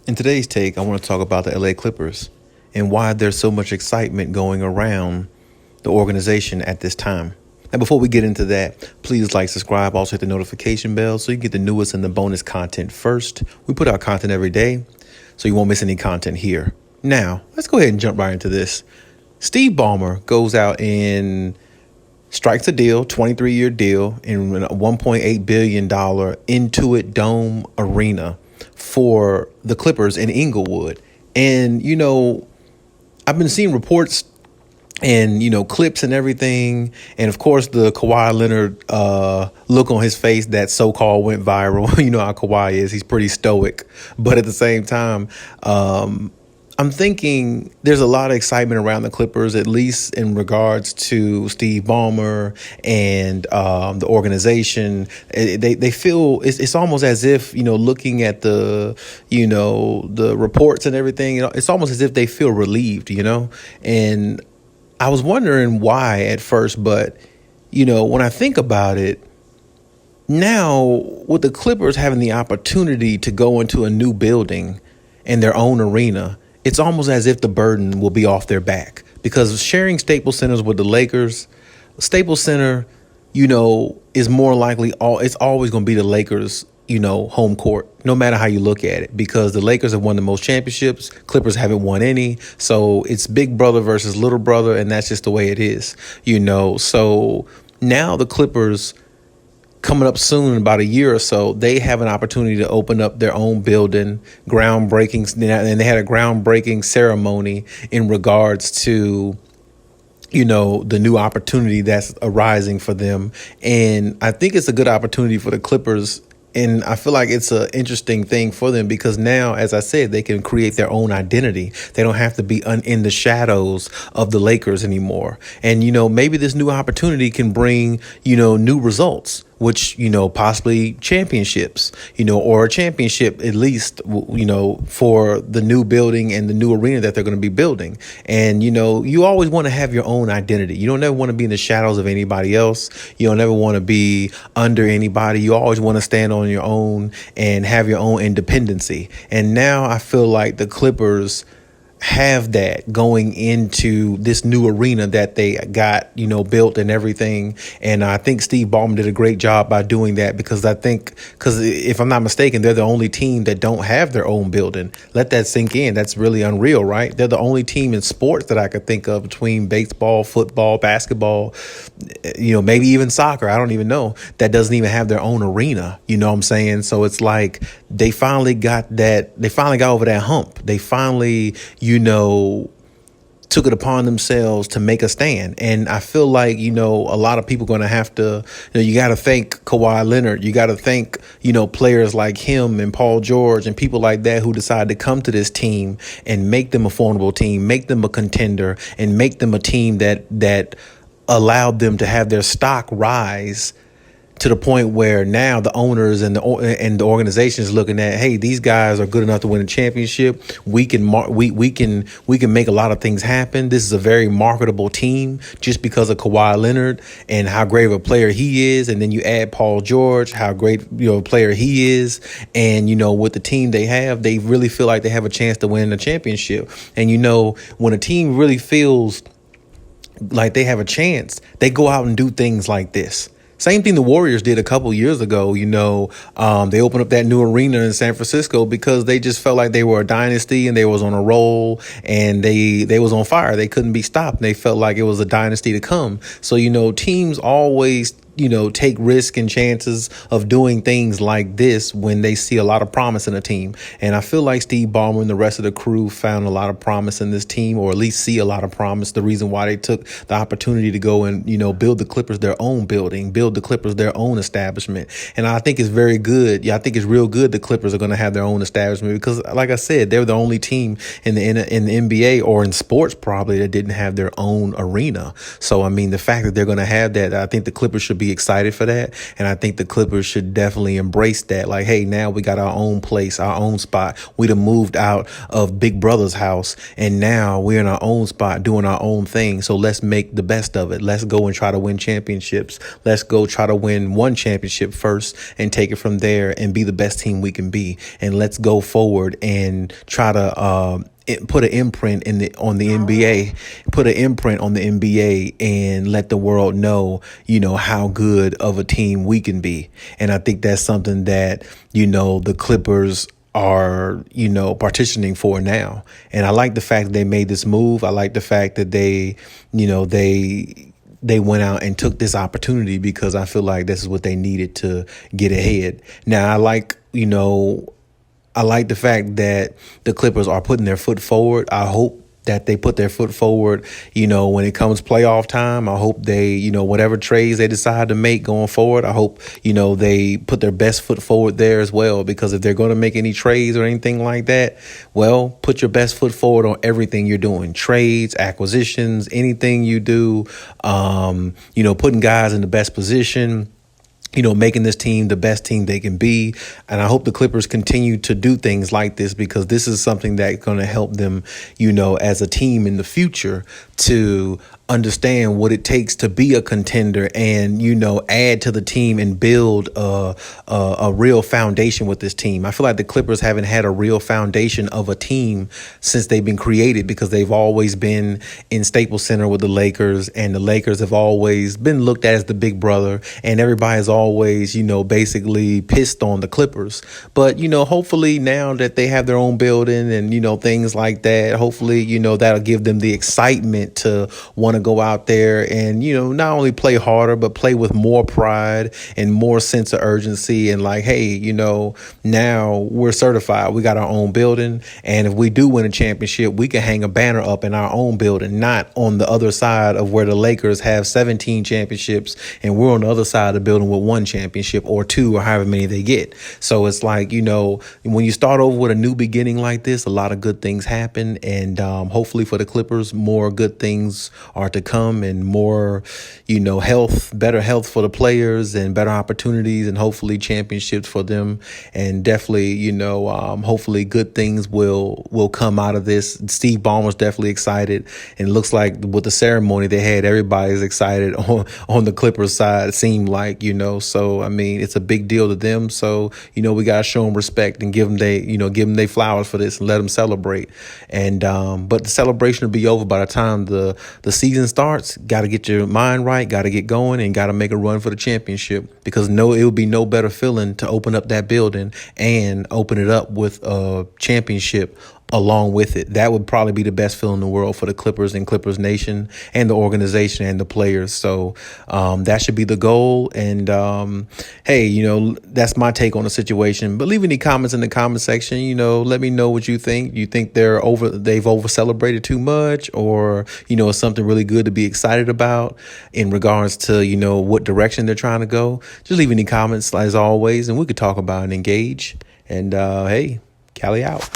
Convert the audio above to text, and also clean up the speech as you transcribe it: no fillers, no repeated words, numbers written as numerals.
In today's take, I want to talk about the LA Clippers and why there's so much excitement going around the organization at this time. And before we get into that, please like, subscribe, also hit the notification bell so you get the newest and the bonus content first. We put out content every day, so you won't miss any content here. Now, let's go ahead and jump right into this. Steve Ballmer goes out and strikes a deal, 23-year deal, in a $1.8 billion Intuit Dome Arena for the Clippers in Inglewood. And, I've been seeing reports and, clips and everything. And, of course, the Kawhi Leonard look on his face that so-called went viral. You know how Kawhi is. He's pretty stoic. But at the same time, I'm thinking there's a lot of excitement around the Clippers, at least in regards to Steve Ballmer and the organization. They feel it's almost as if, looking at the reports and everything, it's almost as if they feel relieved, And I was wondering why at first, but, when I think about it, now with the Clippers having the opportunity to go into a new building in their own arena, it's almost as if the burden will be off their back, because sharing Staples Centers with the Lakers, Staples Center, is more likely it's always going to be the Lakers, home court, no matter how you look at it, because the Lakers have won the most championships. Clippers haven't won any. So it's big brother versus little brother. And that's just the way it is, So now the Clippers, coming up soon in about a year or so, they have an opportunity to open up their own building, groundbreaking, and they had a groundbreaking ceremony in regards to, the new opportunity that's arising for them. And I think it's a good opportunity for the Clippers. And I feel like it's an interesting thing for them because now, as I said, they can create their own identity. They don't have to be in the shadows of the Lakers anymore. And, maybe this new opportunity can bring, new results, which, possibly championships, or a championship at least, for the new building and the new arena that they're going to be building. And, you always want to have your own identity. You don't ever want to be in the shadows of anybody else. You don't ever want to be under anybody. You always want to stand on your own and have your own independency. And now I feel like the Clippers have that going into this new arena that they got, built and everything. And I think Steve Ballmer did a great job by doing that because if I'm not mistaken, they're the only team that don't have their own building. Let that sink in. That's really unreal, right? They're the only team in sports that I could think of between baseball, football, basketball, maybe even soccer. I don't even know, that doesn't even have their own arena. You know what I'm saying? So it's like they finally got over that hump. They finally, took it upon themselves to make a stand. And I feel like, a lot of people are going to have to, you got to thank Kawhi Leonard. You got to thank, players like him and Paul George and people like that who decided to come to this team and make them a formidable team, make them a contender, and make them a team that allowed them to have their stock rise to the point where now the owners and the organization is looking at, hey, these guys are good enough to win a championship. We can make a lot of things happen. This is a very marketable team just because of Kawhi Leonard and how great of a player he is. And then you add Paul George, how great a player he is. And, with the team they have, they really feel like they have a chance to win a championship. And, when a team really feels like they have a chance, they go out and do things like this. Same thing the Warriors did a couple years ago. They opened up that new arena in San Francisco because they just felt like they were a dynasty and they was on a roll and they was on fire. They couldn't be stopped. They felt like it was a dynasty to come. So, teams always take risk and chances of doing things like this when they see a lot of promise in a team. And I feel like Steve Ballmer and the rest of the crew found a lot of promise in this team, or at least see a lot of promise. The reason why they took the opportunity to go and, build the Clippers their own building, build the Clippers their own establishment. And I think it's very good. Yeah, I think it's real good the Clippers are going to have their own establishment because, like I said, they're the only team in the NBA or in sports probably that didn't have their own arena. So, the fact that they're going to have that, I think the Clippers should be be excited for that. And I think the Clippers should definitely embrace that. Like, hey, now we got our own place, our own spot. We done moved out of Big Brother's house, and now we're in our own spot doing our own thing. So let's make the best of it. Let's go and try to win championships. Let's go try to win one championship first and take it from there and be the best team we can be. And let's go forward and try to put an imprint on the NBA, put an imprint on the NBA and let the world know, how good of a team we can be. And I think that's something that, the Clippers are, partitioning for now. And I like the fact that they made this move. I like the fact that they went out and took this opportunity, because I feel like this is what they needed to get ahead. Now, I like the fact that the Clippers are putting their foot forward. I hope that they put their foot forward, when it comes playoff time. I hope they, whatever trades they decide to make going forward, I hope, they put their best foot forward there as well. Because if they're going to make any trades or anything like that, well, put your best foot forward on everything you're doing. Trades, acquisitions, anything you do, putting guys in the best position, making this team the best team they can be. And I hope the Clippers continue to do things like this, because this is something that's going to help them, as a team in the future, to understand what it takes to be a contender and, add to the team and build a real foundation with this team. I feel like the Clippers haven't had a real foundation of a team since they've been created, because they've always been in Staples Center with the Lakers, and the Lakers have always been looked at as the big brother, and everybody's always, basically pissed on the Clippers. But, hopefully now that they have their own building and, things like that, hopefully, that'll give them the excitement to want to go out there and, not only play harder, but play with more pride and more sense of urgency. And like, hey, now we're certified. We got our own building. And if we do win a championship, we can hang a banner up in our own building, not on the other side of where the Lakers have 17 championships and we're on the other side of the building with one championship or two or however many they get. So it's like, when you start over with a new beginning like this, a lot of good things happen. And hopefully for the Clippers, more good things are to come, and more, better health for the players and better opportunities, and hopefully championships for them. And definitely, hopefully good things will come out of this. Steve Ballmer's definitely excited. And it looks like with the ceremony they had, everybody's excited on the Clippers side, it seemed like, so, I mean, it's a big deal to them. So, we got to show them respect and give them their flowers for this and let them celebrate. And, but the celebration will be over by the time the season starts. Got to get your mind right, got to get going, and got to make a run for the championship, because it would be no better feeling to open up that building and open it up with a championship along with it. That would probably be the best feeling in the world for the Clippers and Clippers Nation and the organization and the players. So that should be the goal. And hey, that's my take on the situation. But leave any comments in the comment section. Let me know what you think. You think they've over celebrated too much, or it's something really good to be excited about in regards to what direction they're trying to go? Just leave any comments as always, and we could talk about and engage. And hey, Cali out.